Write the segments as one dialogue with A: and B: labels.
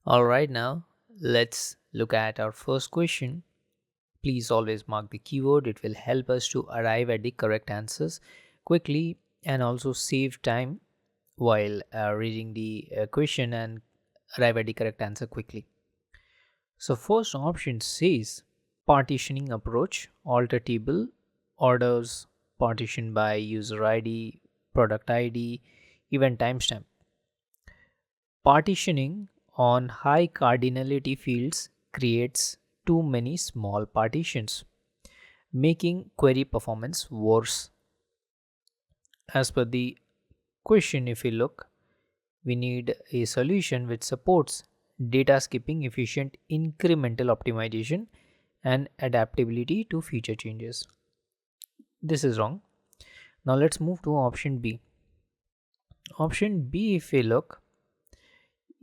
A: Alright, now let's look at our first question. Please always mark the keyword, it will help us to arrive at the correct answers quickly and also save time while reading the question and arrive at the correct answer quickly. So, first option says partitioning approach, alter table, orders, partition by user ID, product ID, event timestamp. Partitioning on high cardinality fields creates too many small partitions, making query performance worse. As per the question, if we look, we need a solution which supports data skipping, efficient incremental optimization, and adaptability to feature changes. This is wrong. Now let's move to option B. Option B, if we look,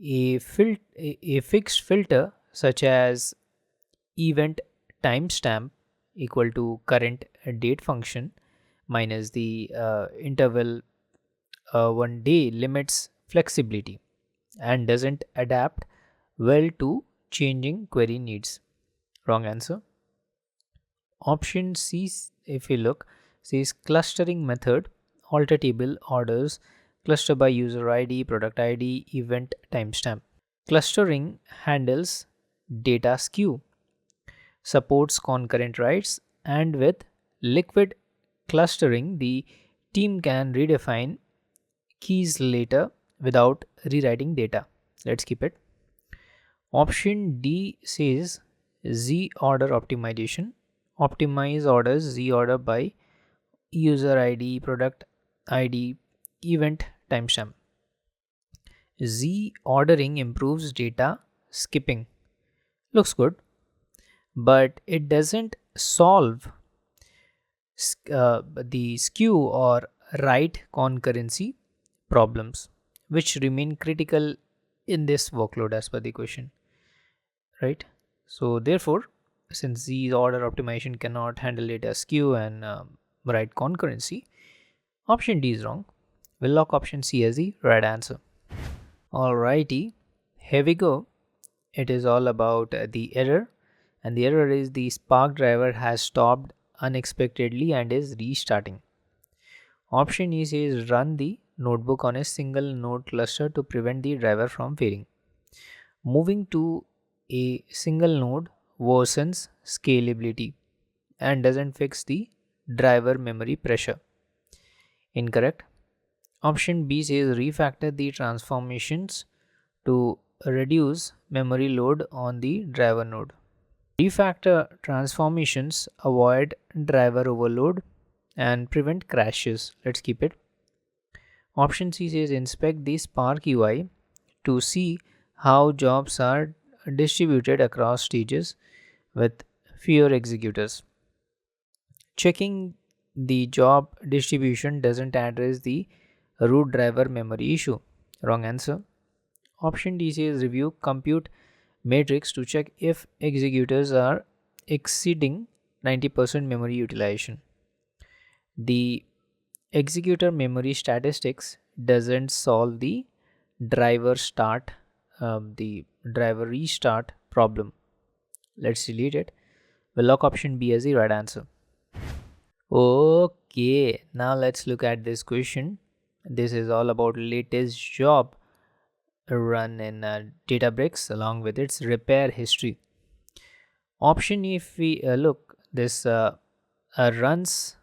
A: a fixed filter such as event timestamp equal to current date function minus the interval 1 day limits flexibility and doesn't adapt well to changing query needs. Wrong answer. Option C, if we look, says clustering method, alter table, orders, cluster by user ID, product ID, event timestamp. Clustering handles data skew, supports concurrent writes, and with liquid clustering, the team can redefine keys later without rewriting data. Let's keep it. Option D says Z order optimization. Optimize orders Z order by user ID, product ID, event timestamp. Z ordering improves data skipping. Looks good, but it doesn't solve the skew or write concurrency problems, which remain critical in this workload as per the question, right? So, therefore, since Z order optimization cannot handle data skew and write concurrency, option D is wrong. We'll lock option C as the right answer. Alrighty, here we go. It is all about the error, and the error is the Spark driver has stopped unexpectedly and is restarting. Option E says run the notebook on a single node cluster to prevent the driver from failing. Moving to a single node worsens scalability and doesn't fix the driver memory pressure. Incorrect. Option B says refactor the transformations to reduce memory load on the driver node. Refactor transformations avoid driver overload and prevent crashes. Let's keep it. Option C says inspect the Spark UI to see how jobs are distributed across stages with fewer executors. Checking the job distribution doesn't address the root driver memory issue. Wrong answer. Option D says review compute matrix to check if executors are exceeding 90% memory utilization. The executor memory statistics doesn't solve the driver restart problem. Let's delete it. We'll lock option B as the right answer. Okay, now let's look at this question. This is all about latest job run in Databricks along with its repair history. Option, if we look, this runs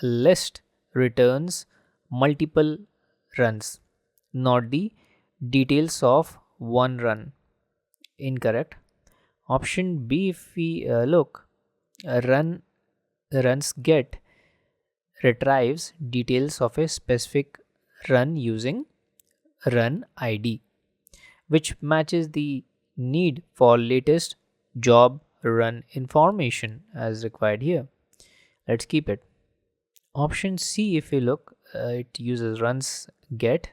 A: list returns multiple runs, not the details of one run. Incorrect. Option B, if we look, run runs get retrieves details of a specific run using run ID, which matches the need for latest job run information as required here. Let's keep it. Option C, if we look, it uses runs get,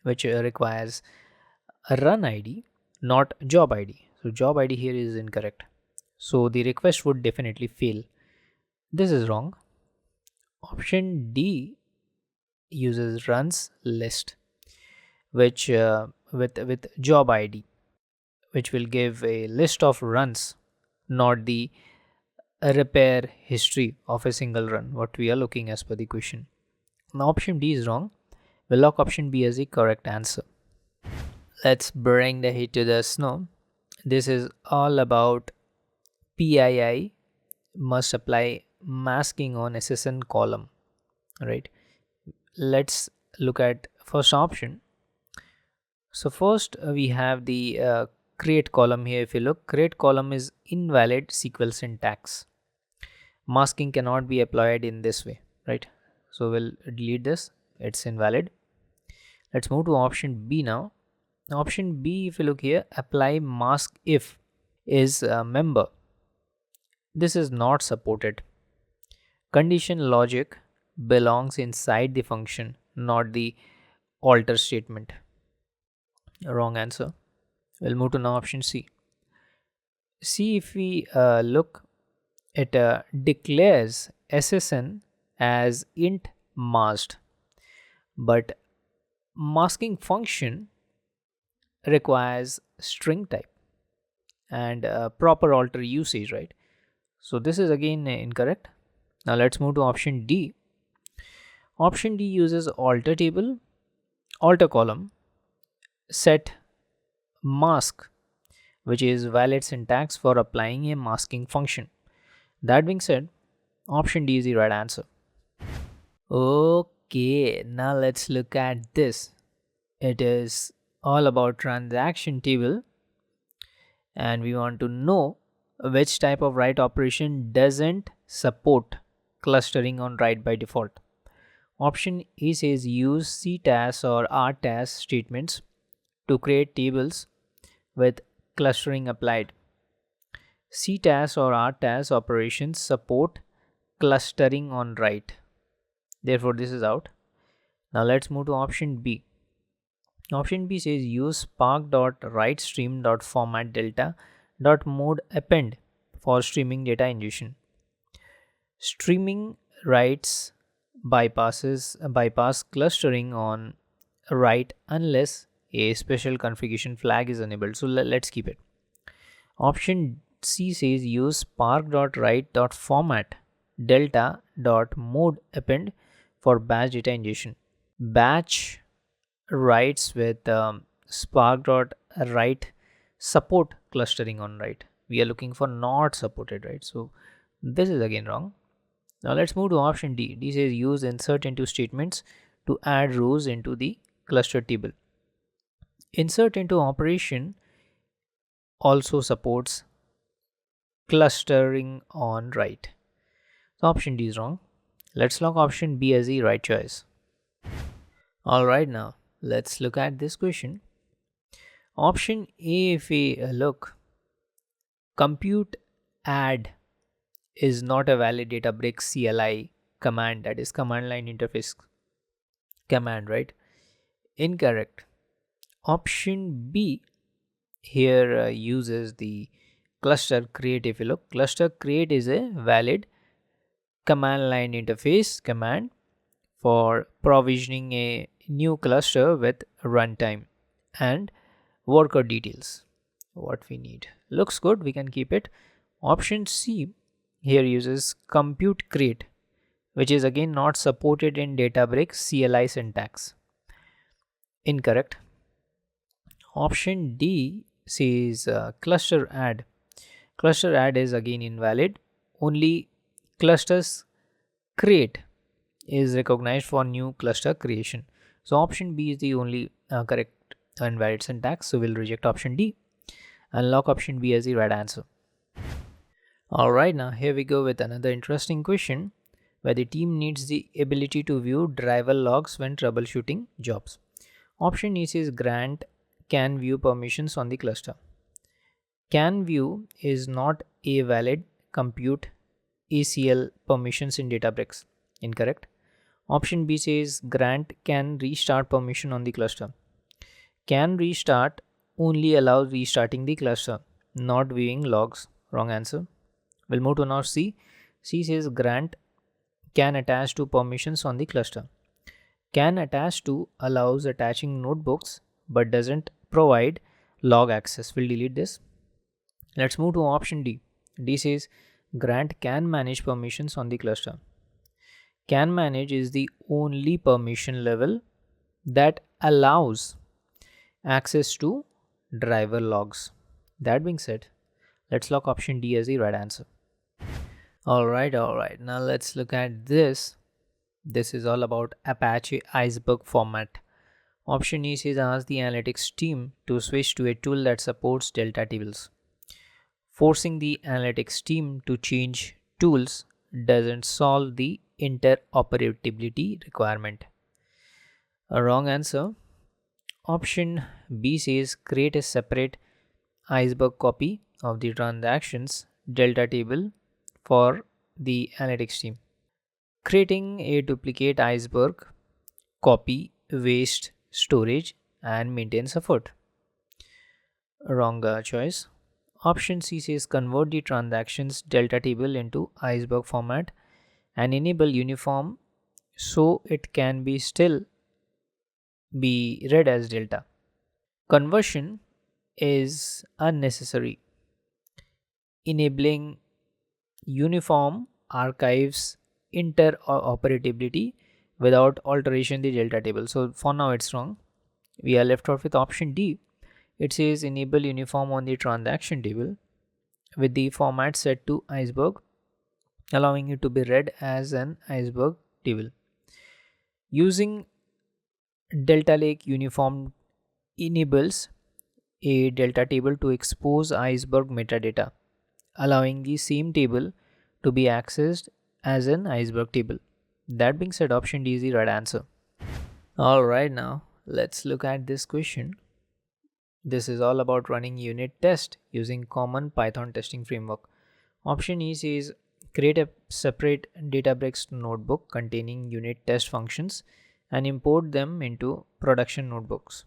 A: which requires a run ID, not job ID. So, job ID here is incorrect. So, the request would definitely fail. This is wrong. Option D uses runs list, which with job ID. which will give a list of runs, not the repair history of a single run, what we are looking as per the question. Now option D is wrong. We'll lock option B as the correct answer. Let's bring the heat to the snow. This is all about PII must apply masking on SSN column, right? Let's look at first option. So first we have the create column here. If you look, create column is invalid SQL syntax. Masking cannot be applied in this way, right? So we'll delete this, it's invalid. Let's move to option B now. Option B, if you look here, apply mask if is a member. This is not supported. Condition logic belongs inside the function, not the alter statement. Wrong answer. We'll move to now option C. C, if we look, it declares SSN as int masked, but masking function requires string type and proper alter usage, right? So this is again incorrect. Now let's move to option D. Option D uses alter table, alter column, set mask, which is valid syntax for applying a masking function. That being said, option D is the right answer. Okay, now let's look at this. It is all about transaction table, and we want to know which type of write operation doesn't support clustering on write by default. Option A says use CTAS or RTAS statements to create tables with clustering applied. CTAS or RTAS operations support clustering on write. Therefore, this is out. Now let's move to option B. Option B says use spark.writestream.format delta.mode append for streaming data ingestion. Streaming writes bypass clustering on write unless a special configuration flag is enabled. So let's keep it. Option C says use spark.write.format delta.mode append for batch data ingestion. Batch writes with spark.write support clustering on write. We are looking for not supported, right? So this is again wrong. Now let's move to option D. D says use insert into statements to add rows into the cluster table. Insert into operation also supports clustering on write. So option D is wrong. Let's lock option B as the right choice. Alright, now let's look at this question. Option A, if we look, compute add is not a valid Databricks CLI command, that is command line interface command, right? Incorrect. Option B here uses the cluster create. If you look, cluster create is a valid command line interface command for provisioning a new cluster with runtime and worker details. What we need looks good, we can keep it. Option C here uses compute create, which is again not supported in Databricks CLI syntax. Incorrect. Option D says cluster add. Cluster add is again invalid. Only clusters create is recognized for new cluster creation. So option B is the only correct invalid syntax. So we'll reject option D and lock option B as the right answer. Alright, now here we go with another interesting question where the team needs the ability to view driver logs when troubleshooting jobs. Option E says grant can view permissions on the cluster. Can view is not a valid compute ACL permissions in Databricks. Incorrect. Option B says grant can restart permission on the cluster. Can restart only allows restarting the cluster, not viewing logs. Wrong answer. We'll move to now C. C says grant can attach to permissions on the cluster. Can attach to allows attaching notebooks but doesn't provide log access. We'll delete this. Let's move to option D. D says grant can manage permissions on the cluster. Can manage is the only permission level that allows access to driver logs. That being said, let's lock option D as the right answer. Alright. Now let's look at this. This is all about Apache Iceberg format. Option E says ask the analytics team to switch to a tool that supports delta tables. Forcing the analytics team to change tools doesn't solve the interoperability requirement. A wrong answer. Option B says create a separate Iceberg copy of the transactions delta table for the analytics team. Creating a duplicate Iceberg copy wastes storage and maintenance effort. Wrong choice. Option C says convert the transactions delta table into Iceberg format and enable uniform so it can be still be read as delta. Conversion is unnecessary. Enabling uniform archives interoperability without alteration the delta table. So for now it's wrong. We are left out with option D. It says enable uniform on the transaction table with the format set to Iceberg, allowing it to be read as an Iceberg table. Using Delta Lake uniform enables a delta table to expose Iceberg metadata, allowing the same table to be accessed as an Iceberg table. That being said, option D is the right answer. Alright, now let's look at this question. This is all about running unit test using common Python testing framework. Option E says create a separate Databricks notebook containing unit test functions and import them into production notebooks.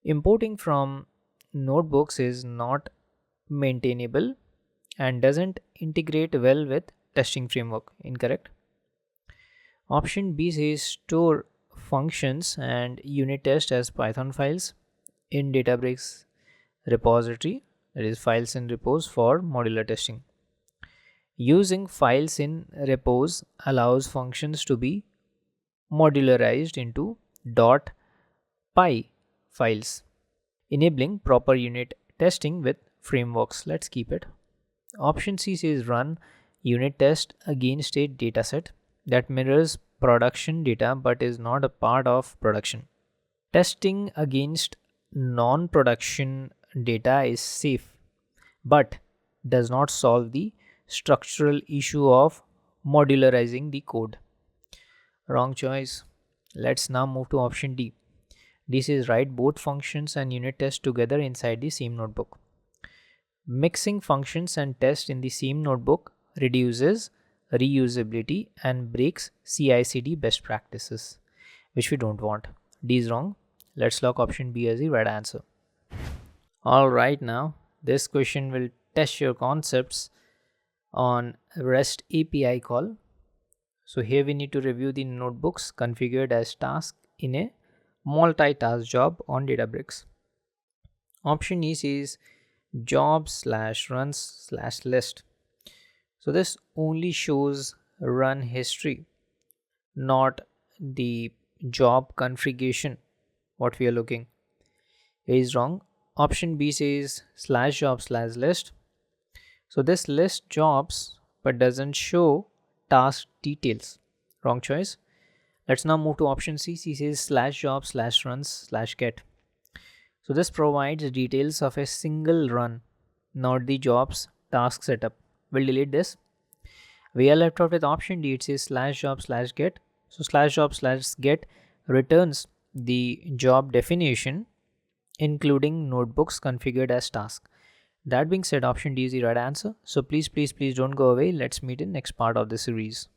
A: Importing from notebooks is not maintainable and doesn't integrate well with testing framework. Incorrect. Option B says store functions and unit test as Python files in Databricks repository, that is files in repos for modular testing. Using files in repos allows functions to be modularized into .py files, enabling proper unit testing with frameworks. Let's keep it. Option C says run unit test against a dataset that mirrors production data but is not a part of production. Testing against non-production data is safe but does not solve the structural issue of modularizing the code. Wrong choice. Let's now move to option D. This is write both functions and unit test together inside the same notebook. Mixing functions and test in the same notebook reduces reusability and breaks CI/CD best practices, which we don't want. D is wrong. Let's lock option B as the right answer. Alright, now this question will test your concepts on REST API call. So here we need to review the notebooks configured as task in a multitask job on Databricks. Option E says job/runs/list. So this only shows run history, not the job configuration what we are looking. A is wrong. Option B says /job/list. So this lists jobs but doesn't show task details. Wrong choice. Let's now move to option C. C says /job/runs/get. So this provides details of a single run, not the job's task setup. We'll delete this. We are left out with option D. It says /job/get. So /job/get returns the job definition including notebooks configured as task. That being said, option D is the right answer. So please don't go away. Let's meet in next part of the series.